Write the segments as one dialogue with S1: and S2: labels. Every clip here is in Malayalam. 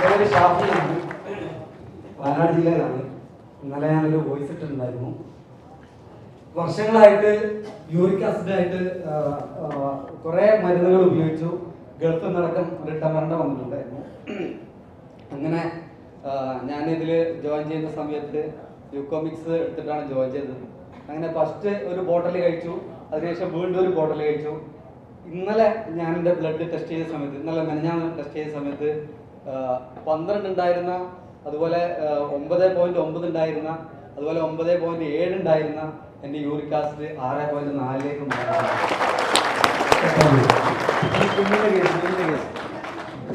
S1: പേര് ഷാഫിയാണ്, വയനാട് ജില്ലയിലാണ്. ഇന്നലെ ഞാനൊരു വോയിസ് ഇട്ടിട്ടുണ്ടായിരുന്നു. വർഷങ്ങളായിട്ട് യൂറിക് ആസിഡായിട്ട് കുറേ മരുന്നുകൾ ഉപയോഗിച്ചു. ഗൾഫിൽ നിന്നടക്കം റിട്ടയർമെന്റ് വന്നിട്ടുണ്ടായിരുന്നു. അങ്ങനെ ഞാനിതിൽ ജോയിൻ ചെയ്യുന്ന സമയത്ത് യൂക്കോമിക്സ് എടുത്തിട്ടാണ് ജോയിൻ ചെയ്തത്. അങ്ങനെ ഫസ്റ്റ് ഒരു ബോട്ടിൽ കഴിച്ചു, അതിനുശേഷം വീണ്ടും ഒരു ബോട്ടിൽ കഴിച്ചു. ഇന്നലെ ഞാൻ എൻ്റെ ബ്ലഡ് ടെസ്റ്റ് ചെയ്ത സമയത്ത്, ഇന്നലെ മെനഞ്ഞാന്ന് ടെസ്റ്റ് ചെയ്ത സമയത്ത് 12 ഉണ്ടായിരുന്ന, അതുപോലെ 9.9 ഉണ്ടായിരുന്ന, അതുപോലെ 9.7 ഉണ്ടായിരുന്ന എൻ്റെ യൂറിക് ആസിഡ് 6.4 മാറി.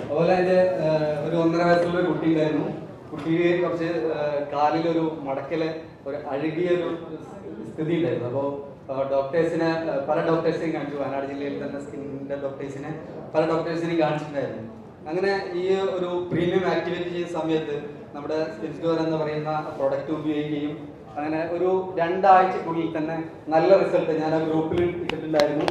S1: അതുപോലെ എൻ്റെ ഒരു 1.5 വയസ്സുള്ള ഒരു കുട്ടി ഉണ്ടായിരുന്നു. കുട്ടിക്ക് കുറച്ച് കാലിലൊരു മടക്കല്, ഒരു അഴുകിയൊരു സ്ഥിതി ഉണ്ടായിരുന്നു. അപ്പോൾ പല ഡോക്ടേഴ്സിനെയും കാണിച്ചു. വയനാട് ജില്ലയിൽ തന്നെ സ്കിന്നിൻ്റെ പല ഡോക്ടേഴ്സിനെയും കാണിച്ചിട്ടുണ്ടായിരുന്നു. അങ്ങനെ ഈ ഒരു പ്രീമിയം ആക്ടിവിറ്റി ചെയ്യുന്ന സമയത്ത് നമ്മുടെ സ്കിൻസ്ക്വയർ എന്ന് പറയുന്ന പ്രൊഡക്റ്റ് ഉപയോഗിക്കുകയും അങ്ങനെ ഒരു 2 ആഴ്ചക്കുള്ളിൽ തന്നെ നല്ല റിസൾട്ട് ഞാൻ ആ ഗ്രൂപ്പിൽ ഇട്ടിട്ടുണ്ടായിരുന്നു.